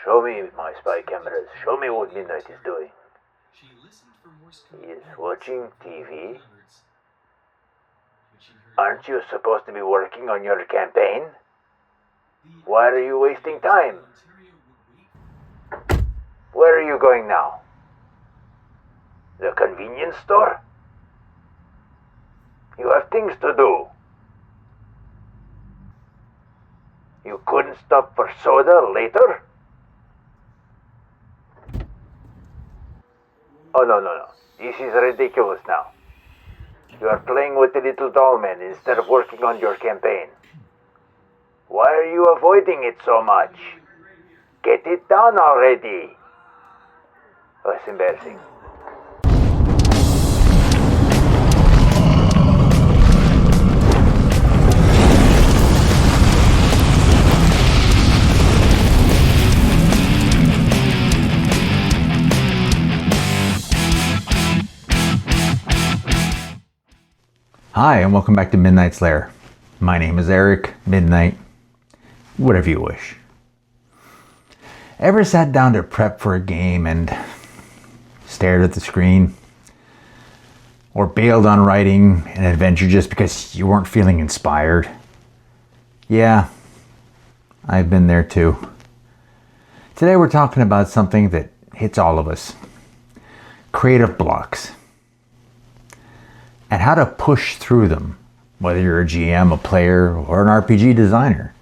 Show me my spy cameras. Show me what Midnight is doing. He is watching TV? Aren't you supposed to be working on your campaign? Why are you wasting time? Where are you going now? The convenience store? You have things to do. You couldn't stop for soda later? Oh, no. This is ridiculous now. You are playing with the little doll man instead of working on your campaign. Why are you avoiding it so much? Get it done already. Oh, it's embarrassing. Hi, and welcome back to Midnight's Lair. My name is Eric, Midnight, whatever you wish. Ever sat down to prep for a game and stared at the screen? Or bailed on writing an adventure just because you weren't feeling inspired? Yeah, I've been there too. Today we're talking about something that hits all of us. Creative blocks. And how to push through them, whether you're a GM, a player, or an RPG designer.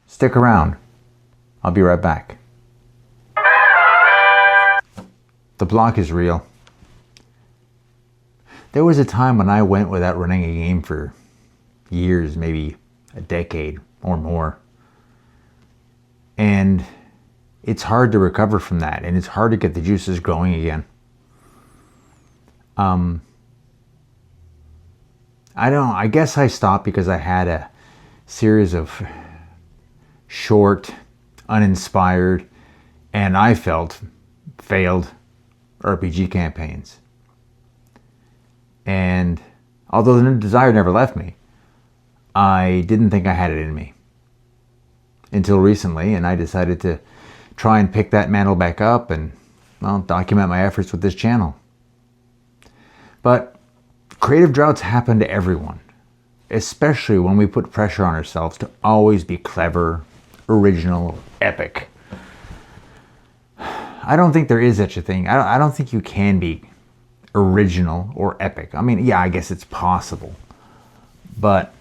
Stick around. I'll be right back. The block is real. There was a time when I went without running a game for years, maybe a decade or more. And it's hard to recover from that, and it's hard to get the juices going again. I guess I stopped because I had a series of short, uninspired, and I felt failed RPG campaigns. And although the desire never left me, I didn't think I had it in me until recently, and I decided to try and pick that mantle back up and, well, document my efforts with this channel. But creative droughts happen to everyone, especially when we put pressure on ourselves to always be clever, original, epic. I don't think there is such a thing. I don't think you can be original or epic. I mean, yeah, I guess it's possible. But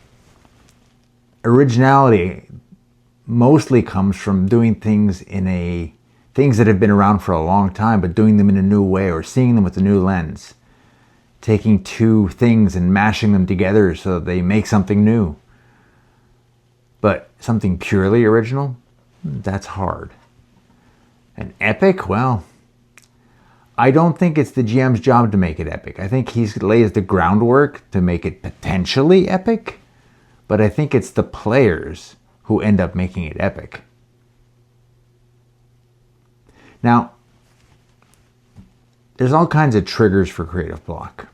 originality mostly comes from doing things things that have been around for a long time, but doing them in a new way or seeing them with a new lens. Taking two things and mashing them together so that they make something new. But something purely original, that's hard. And epic, well, I don't think it's the GM's job to make it epic. I think he lays the groundwork to make it potentially epic, but I think it's the players who end up making it epic. Now, there's all kinds of triggers for creative block.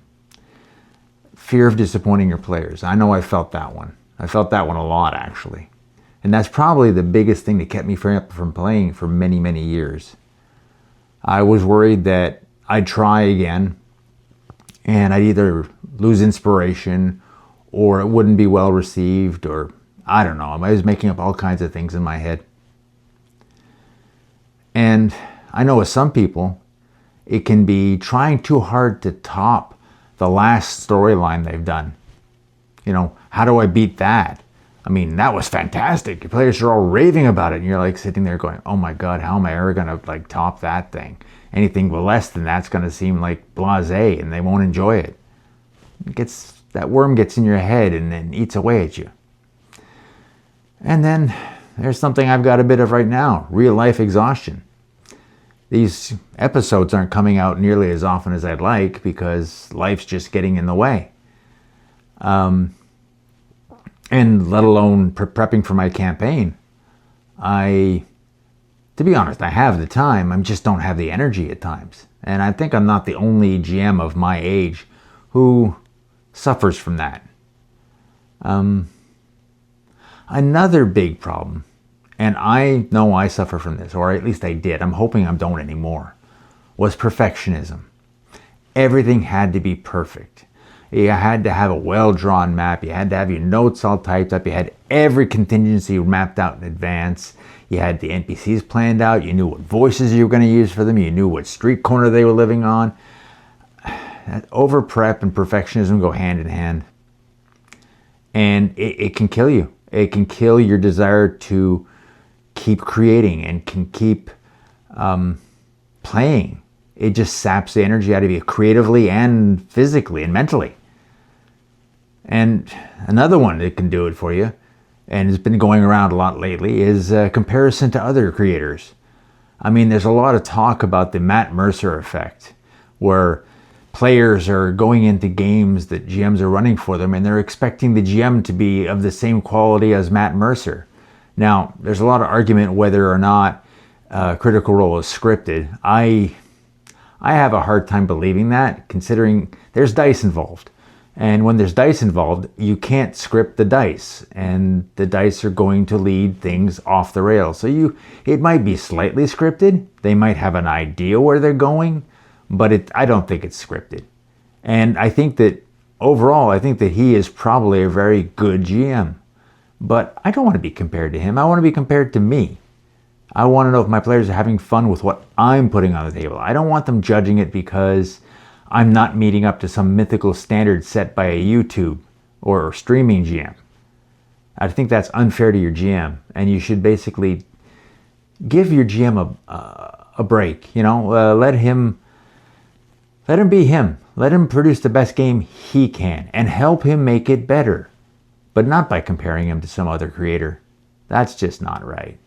Fear of disappointing your players. I know I felt that one. I felt that one a lot, actually. And that's probably the biggest thing that kept me from playing for many, many years. I was worried that I'd try again and I'd either lose inspiration or it wouldn't be well received, or I don't know. I was making up all kinds of things in my head. And I know with some people, it can be trying too hard to top the last storyline they've done. You know, how do I beat that? I mean, that was fantastic. Your players are all raving about it, and you're like sitting there going, oh my God, how am I ever gonna top that thing? Anything less than that's gonna seem like blasé, and they won't enjoy it. That worm gets in your head and then eats away at you. And then there's something I've got a bit of right now, real life exhaustion. These episodes aren't coming out nearly as often as I'd like because life's just getting in the way. And let alone prepping for my campaign. To be honest, I have the time, I just don't have the energy at times. And I think I'm not the only GM of my age who suffers from that. Another big problem, and I know I suffer from this, or at least I did, I'm hoping I don't anymore, was perfectionism. Everything had to be perfect. You had to have a well-drawn map. You had to have your notes all typed up. You had every contingency mapped out in advance. You had the NPCs planned out. You knew what voices you were going to use for them. You knew what street corner they were living on. Over prep and perfectionism go hand in hand. And it can kill you. It can kill your desire to keep creating and can keep playing. It just saps the energy out of you creatively and physically and mentally. And another one that can do it for you, and has been going around a lot lately, is comparison to other creators. I mean, there's a lot of talk about the Matt Mercer effect, where players are going into games that GMs are running for them, and they're expecting the GM to be of the same quality as Matt Mercer. Now, there's a lot of argument whether or not Critical Role is scripted. I have a hard time believing that, considering there's dice involved. And when there's dice involved, you can't script the dice. And the dice are going to lead things off the rails. So it might be slightly scripted. They might have an idea where they're going, but I don't think it's scripted. And I think that overall, I think that he is probably a very good GM. But I don't want to be compared to him. I want to be compared to me. I want to know if my players are having fun with what I'm putting on the table. I don't want them judging it because I'm not meeting up to some mythical standard set by a YouTube or streaming GM. I think that's unfair to your GM, and you should basically give your GM a break. You know, let him be him. Let him produce the best game he can, and help him make it better, but not by comparing him to some other creator. That's just not right.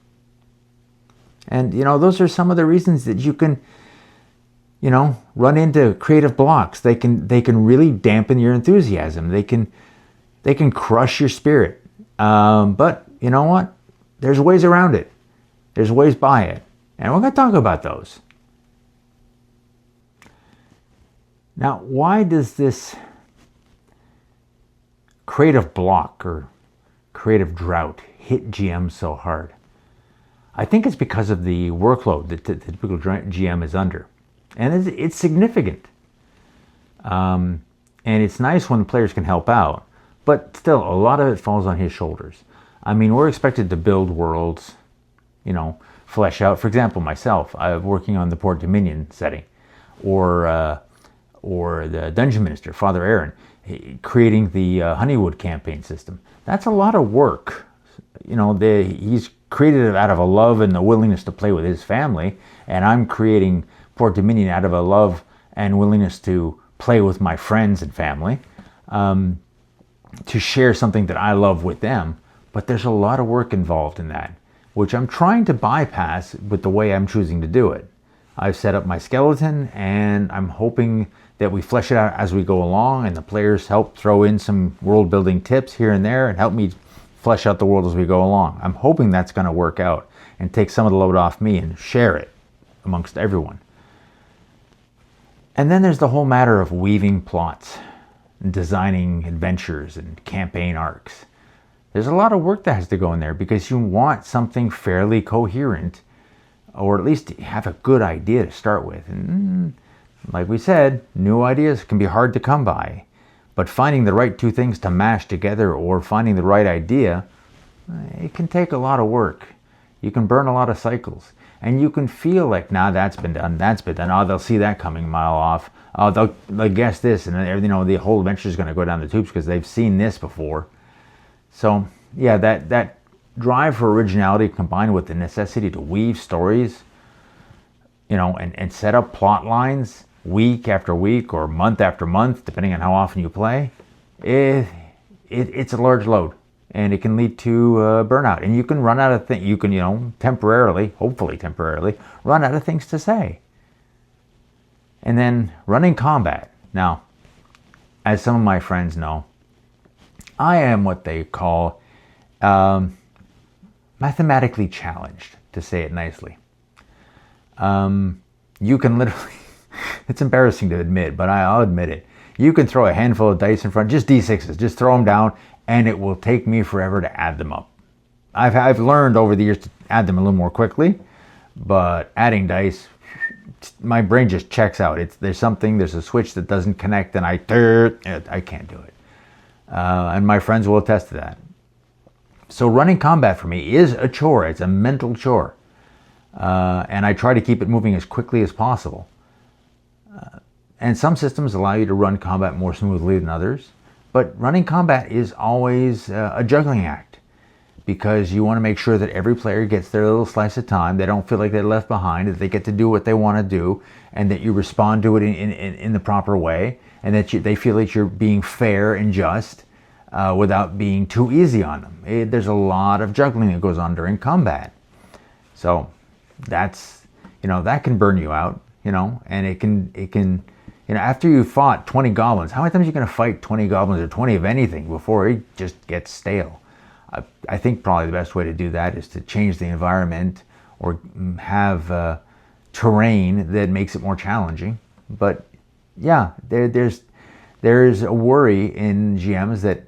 And, you know, those are some of the reasons that you can, you know, run into creative blocks. They can really dampen your enthusiasm. They can crush your spirit. But you know what? There's ways around it. There's ways by it. And we're going to talk about those. Now, why does this creative block or creative drought hit GM so hard? I think it's because of the workload that the typical GM is under. And it's significant. And it's nice when the players can help out. But still, a lot of it falls on his shoulders. I mean, we're expected to build worlds, you know, flesh out. For example, myself, I'm working on the Port Dominion setting. Or the Dungeon Minister, Father Aaron, creating the Honeywood campaign system. That's a lot of work. You know, he's created it out of a love and the willingness to play with his family, and I'm creating Port Dominion out of a love and willingness to play with my friends and family, to share something that I love with them. But there's a lot of work involved in that, which I'm trying to bypass with the way I'm choosing to do it. I've set up my skeleton, and I'm hoping that we flesh it out as we go along, and the players help throw in some world building tips here and there and help me flesh out the world as we go along. I'm hoping that's going to work out and take some of the load off me and share it amongst everyone. And then there's the whole matter of weaving plots and designing adventures and campaign arcs. There's a lot of work that has to go in there because you want something fairly coherent, or at least have a good idea to start with. And like we said, new ideas can be hard to come by. But finding the right two things to mash together, or finding the right idea, it can take a lot of work. You can burn a lot of cycles. And you can feel like, nah, that's been done. Oh, they'll see that coming a mile off. Oh, they'll guess this. And then, you know, the whole adventure is going to go down the tubes because they've seen this before. So, yeah, that drive for originality combined with the necessity to weave stories, you know, and set up plot lines week after week or month after month, depending on how often you play, it's a large load, and it can lead to burnout. And you can run out of things. You can, you know, hopefully temporarily, run out of things to say. And then running combat. Now, as some of my friends know, I am what they call mathematically challenged, to say it nicely. You can literally, it's embarrassing to admit, but I'll admit it. You can throw a handful of dice in front, just D6s, just throw them down, and it will take me forever to add them up. I've learned over the years to add them a little more quickly, but adding dice, my brain just checks out. There's a switch that doesn't connect, and I can't do it. And my friends will attest to that. So running combat for me is a chore. It's a mental chore. And I try to keep it moving as quickly as possible. And some systems allow you to run combat more smoothly than others. But running combat is always a juggling act, because you want to make sure that every player gets their little slice of time. They don't feel like they're left behind, that they get to do what they want to do, and that you respond to it in the proper way, and that they feel that you're being fair and just without being too easy on them. There's a lot of juggling that goes on during combat. So that's, that can burn you out, and it can, after you fought 20 goblins, how many times are you going to fight 20 goblins or 20 of anything before it just gets stale? I think probably the best way to do that is to change the environment or have terrain that makes it more challenging. But yeah, there's a worry in GMs that,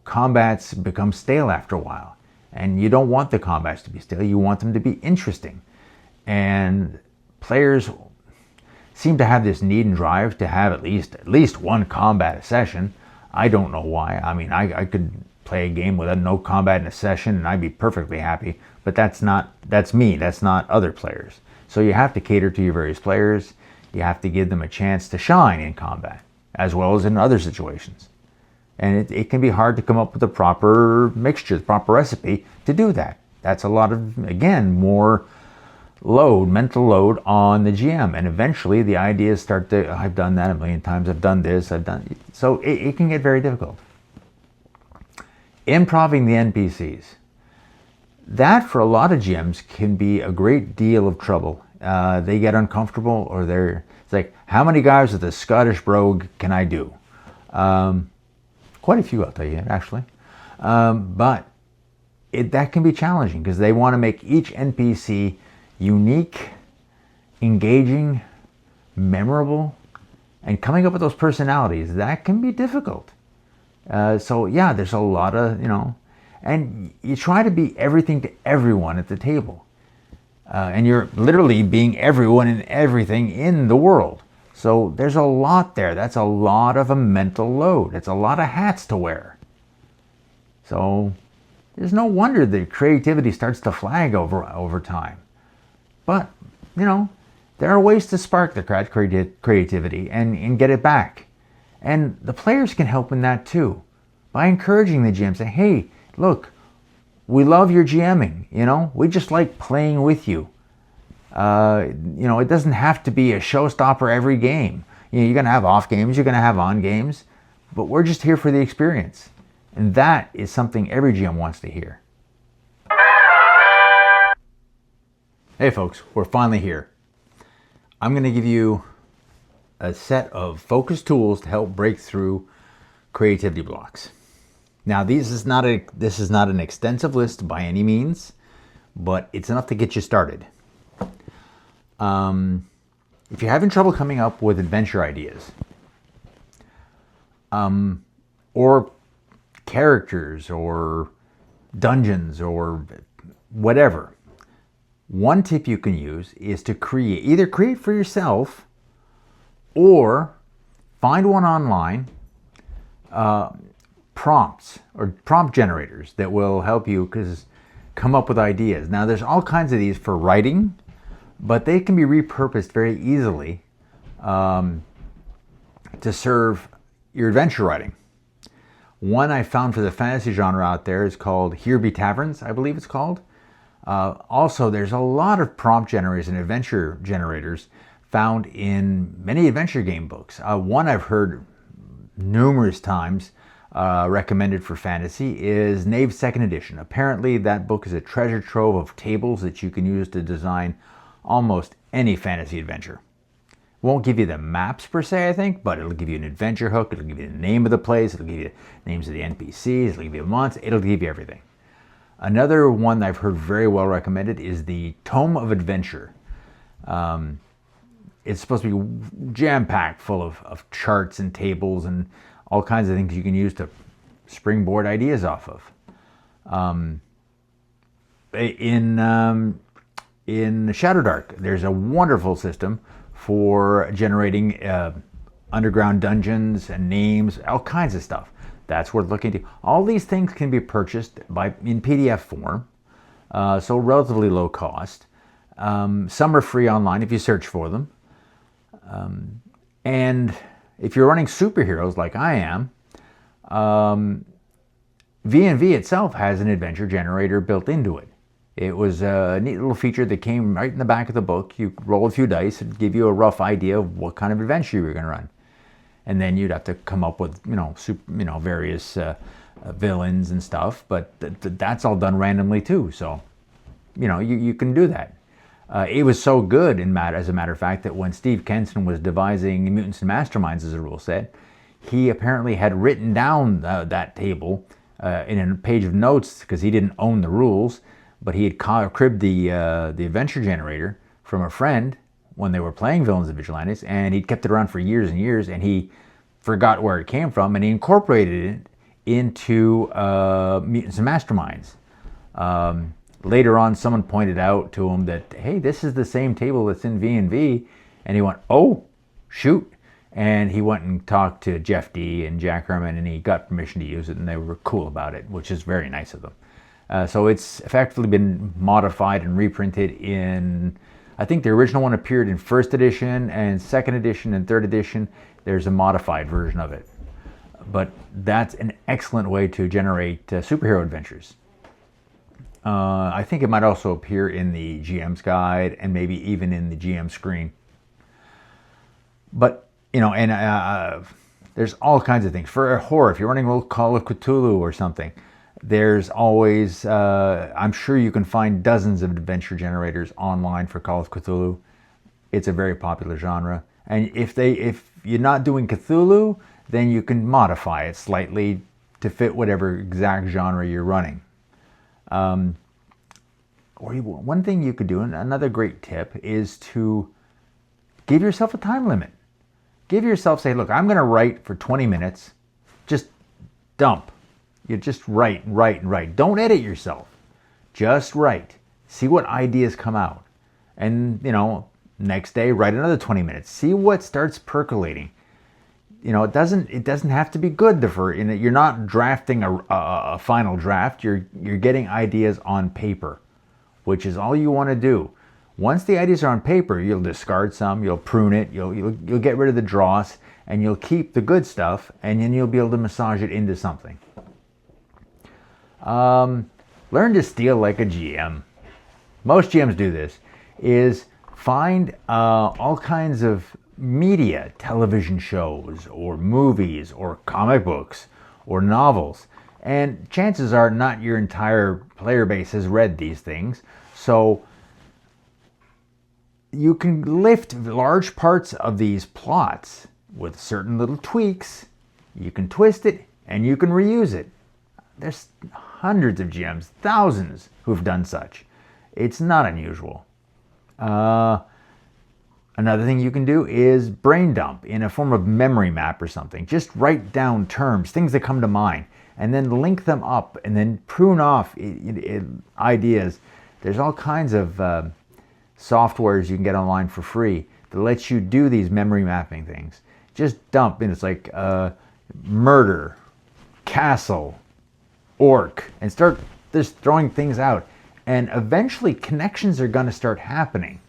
combats become stale after a while. And you don't want the combats to be stale. You want them to be interesting. And players seem to have this need and drive to have at least one combat a session. I don't know why. I mean, I could play a game with no combat in a session and I'd be perfectly happy, but that's me. That's not other players. So you have to cater to your various players. You have to give them a chance to shine in combat, as well as in other situations. And it can be hard to come up with the proper mixture, the proper recipe to do that. That's a lot of, again, more mental load on the GM. And eventually the ideas start to, I've done that a million times, I've done this, so it can get very difficult. Improving the NPCs. That, for a lot of GMs, can be a great deal of trouble. They get uncomfortable, or it's like, how many guys with a Scottish brogue can I do? Quite a few, I'll tell you, actually. But that can be challenging, because they want to make each NPC unique, engaging, memorable, and coming up with those personalities. That can be difficult. So yeah, there's a lot of, and you try to be everything to everyone at the table. And you're literally being everyone and everything in the world. So there's a lot there. That's a lot of a mental load. It's a lot of hats to wear. So there's no wonder that creativity starts to flag over time. But, there are ways to spark the creativity and get it back. And the players can help in that too, by encouraging the GM, say, hey, look, we love your GMing, we just like playing with you. It doesn't have to be a showstopper every game. You're going to have off games, you're going to have on games, but we're just here for the experience. And that is something every GM wants to hear. Hey folks, we're finally here. I'm going to give you a set of focus tools to help break through creativity blocks. Now, this is not an extensive list by any means, but it's enough to get you started. If you're having trouble coming up with adventure ideas, or characters, or dungeons, or whatever, one tip you can use is to either create for yourself, or find one online, prompts or prompt generators that will help you come up with ideas. Now, there's all kinds of these for writing, but they can be repurposed very easily to serve your adventure writing. One I found for the fantasy genre out there is called Here Be Taverns, I believe it's called. Also, there's a lot of prompt generators and adventure generators found in many adventure game books. One I've heard numerous times recommended for fantasy is Knave's Second Edition. Apparently that book is a treasure trove of tables that you can use to design almost any fantasy adventure. Won't give you the maps per se, I think, but it'll give you an adventure hook, it'll give you the name of the place, it'll give you names of the NPCs, it'll give you months, it'll give you everything. Another one that I've heard very well recommended is the Tome of Adventure. It's supposed to be jam-packed full of charts and tables and all kinds of things you can use to springboard ideas off of. in Shadowdark, there's a wonderful system for generating underground dungeons and names, all kinds of stuff. That's worth looking into. All these things can be purchased in PDF form, so relatively low cost. Some are free online if you search for them. And if you're running superheroes like I am, V&V itself has an adventure generator built into it. It was a neat little feature that came right in the back of the book. You roll a few dice and give you a rough idea of what kind of adventure you were going to run. And then you'd have to come up with, various villains and stuff. But that's all done randomly too. So, you can do that. It was so good, as a matter of fact, that when Steve Kenson was devising Mutants and Masterminds as a rule set, he apparently had written down that table in a page of notes because he didn't own the rules. But he had cribbed the adventure generator from a friend when they were playing Villains and Vigilantes, and he'd kept it around for years and years, and he forgot where it came from, and he incorporated it into Mutants and Masterminds. Later on, someone pointed out to him that, hey, this is the same table that's in V&V, and he went, oh, shoot. And he went and talked to Jeff D. and Jack Herman, and he got permission to use it, and they were cool about it, which is very nice of them. So it's effectively been modified and reprinted in, I think the original one appeared in 1st edition and 2nd edition and 3rd edition. There's a modified version of it. But that's an excellent way to generate superhero adventures. I think it might also appear in the GM's guide and maybe even in the GM screen. But, there's all kinds of things. For horror, if you're running a little Call of Cthulhu or something, there's always, I'm sure you can find dozens of adventure generators online for Call of Cthulhu. It's a very popular genre. And if you're not doing Cthulhu, then you can modify it slightly to fit whatever exact genre you're running. Or one thing you could do, and another great tip, is to give yourself a time limit. Give yourself, say, look, I'm going to write for 20 minutes. Just dump. You just write. Don't edit yourself. Just write. See what ideas come out. And, next day, write another 20 minutes. See what starts percolating. It doesn't have to be good. You're not drafting a final draft. You're getting ideas on paper, which is all you want to do. Once the ideas are on paper, you'll discard some, you'll prune it, you'll get rid of the dross, and you'll keep the good stuff, and then you'll be able to massage it into something. Learn to steal like a GM. Most GMs do this, is find all kinds of media, television shows, or movies, or comic books, or novels. And chances are not your entire player base has read these things, so you can lift large parts of these plots with certain little tweaks. You can twist it, and you can reuse it. There's hundreds of GMs, thousands, who've done such. It's not unusual. Another thing you can do is brain dump in a form of memory map or something. Just write down terms, things that come to mind, and then link them up and then prune off ideas. There's all kinds of softwares you can get online for free that lets you do these memory mapping things. Just dump, and it's like murder, castle, orc, and start just throwing things out. And eventually connections are going to start happening.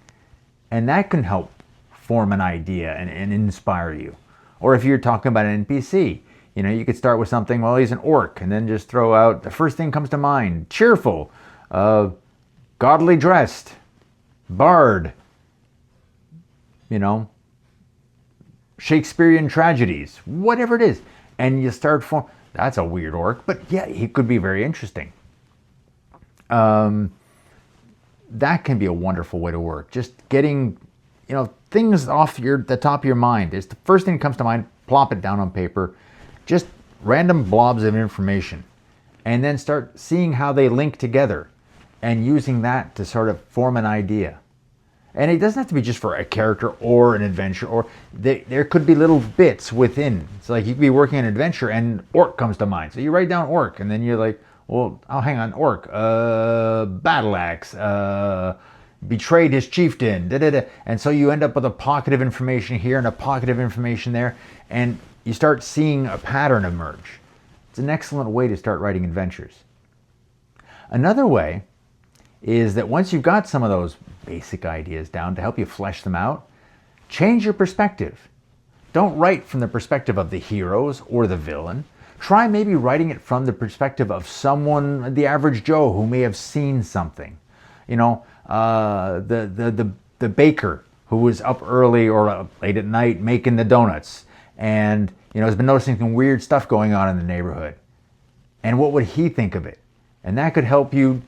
And that can help form an idea and inspire you. Or if you're talking about an NPC, you could start with something, well, he's an orc, and then just throw out the first thing comes to mind. Cheerful, godly dressed, bard, Shakespearean tragedies, whatever it is. And you start that's a weird orc, but yeah, he could be very interesting. That can be a wonderful way to work. Just getting, things off the top of your mind. It's the first thing that comes to mind, plop it down on paper. Just random blobs of information. And then start seeing how they link together and using that to sort of form an idea. And it doesn't have to be just for a character or an adventure, or there could be little bits within. It's like you could be working an adventure and orc comes to mind. So you write down orc, and then you're like, Well, oh, hang on, orc, battle axe, betrayed his chieftain, da, da, da. And so you end up with a pocket of information here and a pocket of information there, and you start seeing a pattern emerge. It's an excellent way to start writing adventures. Another way is that once you've got some of those basic ideas down to help you flesh them out, change your perspective. Don't write from the perspective of the heroes or the villain. Try maybe writing it from the perspective of someone, the average Joe, who may have seen something. You know, the baker who was up early or late at night making the donuts, and has been noticing some weird stuff going on in the neighborhood. And what would he think of it? And that could help you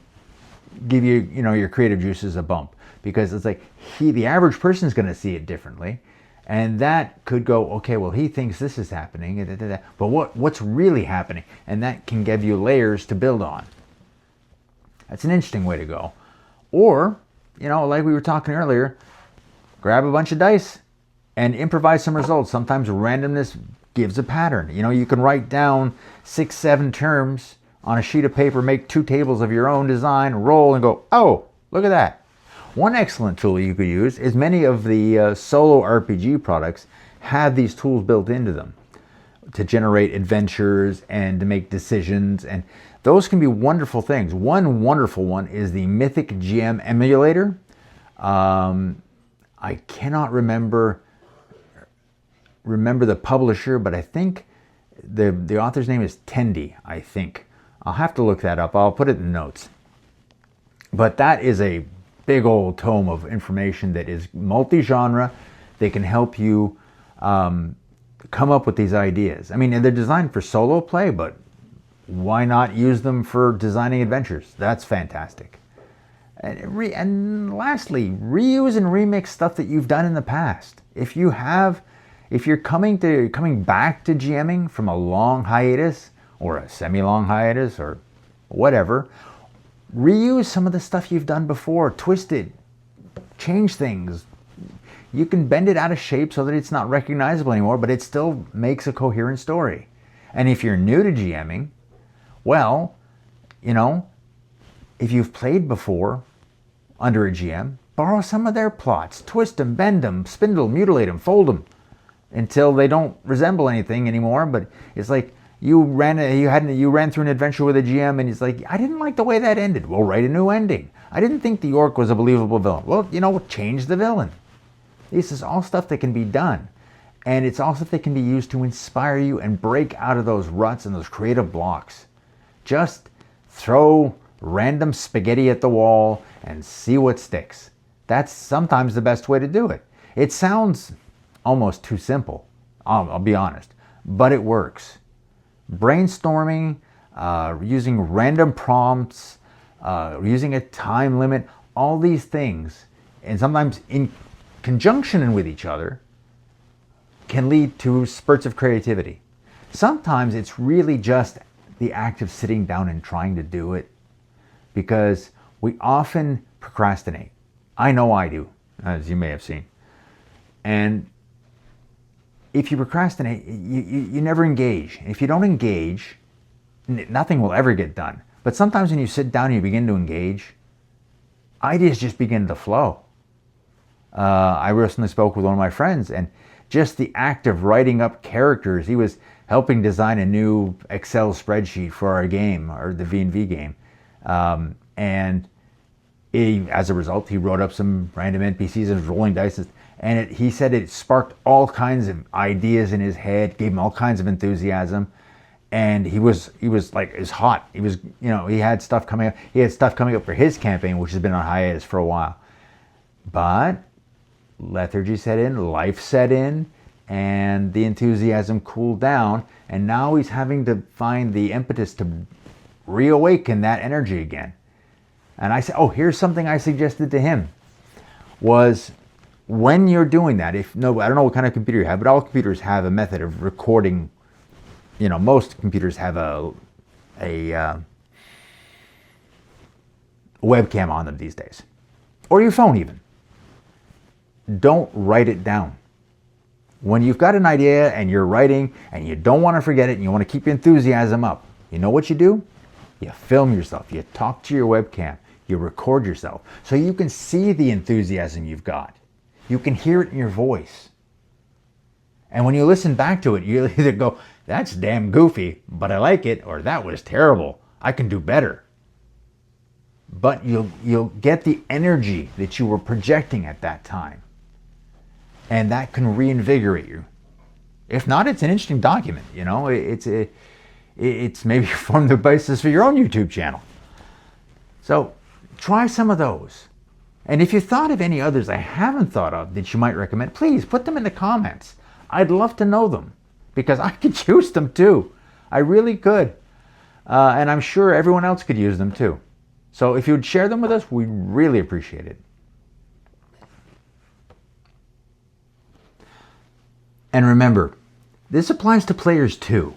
give you, your creative juices a bump, because it's like the average person is going to see it differently, and that could go, okay, well, he thinks this is happening, but what's really happening? And that can give you layers to build on. That's an interesting way to go. Or, like we were talking earlier, grab a bunch of dice and improvise some results. Sometimes randomness gives a pattern. You can write down 6-7 terms on a sheet of paper, make 2 tables of your own design, roll and go, oh, look at that. One excellent tool you could use is many of the solo RPG products have these tools built into them to generate adventures and to make decisions, and those can be wonderful things. One wonderful one is the Mytic GM Emulator. I cannot remember the publisher, but I think the author's name is Tendy, I think. I'll have to look that up. I'll put it in the notes. But that is a big old tome of information that is multi-genre. They can help you come up with these ideas. I mean, they're designed for solo play, but why not use them for designing adventures? That's fantastic. And lastly, reuse and remix stuff that you've done in the past. If you're coming back to GMing from a long hiatus or a semi-long hiatus or whatever, reuse some of the stuff you've done before, twist it, change things. You can bend it out of shape so that it's not recognizable anymore, but it still makes a coherent story. And if you're new to GMing, well, if you've played before under a GM, borrow some of their plots, twist them, bend them, spindle, mutilate them, fold them until they don't resemble anything anymore. But it's like you ran through an adventure with a GM and he's like, I didn't like the way that ended. Well, write a new ending. I didn't think the orc was a believable villain. Well, change the villain. This is all stuff that can be done. And it's all stuff that can be used to inspire you and break out of those ruts and those creative blocks. Just throw random spaghetti at the wall and see what sticks. That's sometimes the best way to do it. It sounds almost too simple, I'll be honest, but it works. Brainstorming, using random prompts, using a time limit, all these things, and sometimes in conjunction with each other, can lead to spurts of creativity. Sometimes it's really just the act of sitting down and trying to do it, because we often procrastinate. I know I do, as you may have seen. And if you procrastinate, you never engage. And if you don't engage, nothing will ever get done. But sometimes when you sit down and you begin to engage, ideas just begin to flow. I recently spoke with one of my friends, and just the act of writing up characters, he was helping design a new Excel spreadsheet for our game, or the V&V game. And as a result, he wrote up some random NPCs and was rolling dice. And he said it sparked all kinds of ideas in his head, gave him all kinds of enthusiasm. And he was like, it was hot. He was, he had stuff coming up. He had stuff coming up for his campaign, which has been on hiatus for a while. But lethargy set in, life set in, and the enthusiasm cooled down. And now he's having to find the impetus to reawaken that energy again. And I said, here's something I suggested to him, was when you're doing that, I don't know what kind of computer you have, but all computers have a method of recording. Most computers have a webcam on them these days, or your phone even. Don't write it down. When you've got an idea and you're writing and you don't want to forget it and you want to keep your enthusiasm up, you know what you do? You film yourself, you talk to your webcam, you record yourself so you can see the enthusiasm you've got. You can hear it in your voice. And when you listen back to it, you either go, that's damn goofy, but I like it, or that was terrible, I can do better. But you'll get the energy that you were projecting at that time. And that can reinvigorate you. If not, it's an interesting document, you know, it's maybe form the basis for your own YouTube channel. So try some of those. And if you thought of any others I haven't thought of that you might recommend, please put them in the comments. I'd love to know them because I could use them too. I really could. And I'm sure everyone else could use them too. So if you would share them with us, we'd really appreciate it. And remember, this applies to players too.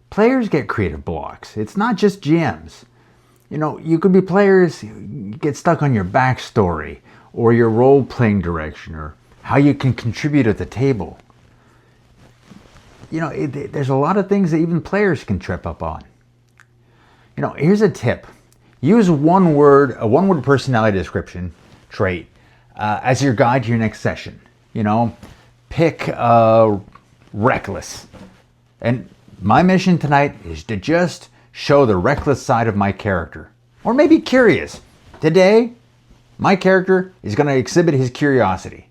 Players get creative blocks. It's not just GMs. You know, you could be players, get stuck on your backstory or your role-playing direction or how you can contribute at the table. You know, there's a lot of things that even players can trip up on. You know, here's a tip. Use a one-word personality description trait as your guide to your next session. You know, pick reckless. And my mission tonight is to just show the reckless side of my character. Or maybe curious. Today, my character is going to exhibit his curiosity.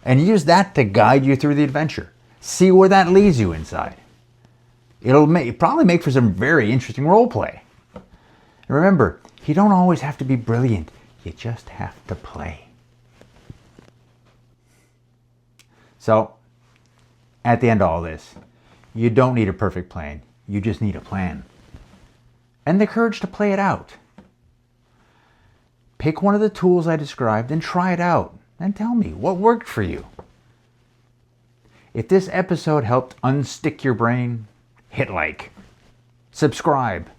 And use that to guide you through the adventure. See where that leads you inside. It'll probably make for some very interesting role play. And remember, you don't always have to be brilliant. You just have to play. So, at the end of all this, you don't need a perfect plan. You just need a plan. And the courage to play it out. Pick one of the tools I described and try it out. And tell me what worked for you. If this episode helped unstick your brain, hit like, subscribe,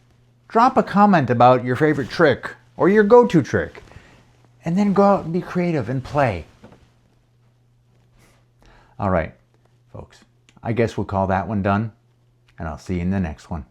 drop a comment about your favorite trick or your go-to trick, and then go out and be creative and play. All right, folks, I guess we'll call that one done, and I'll see you in the next one.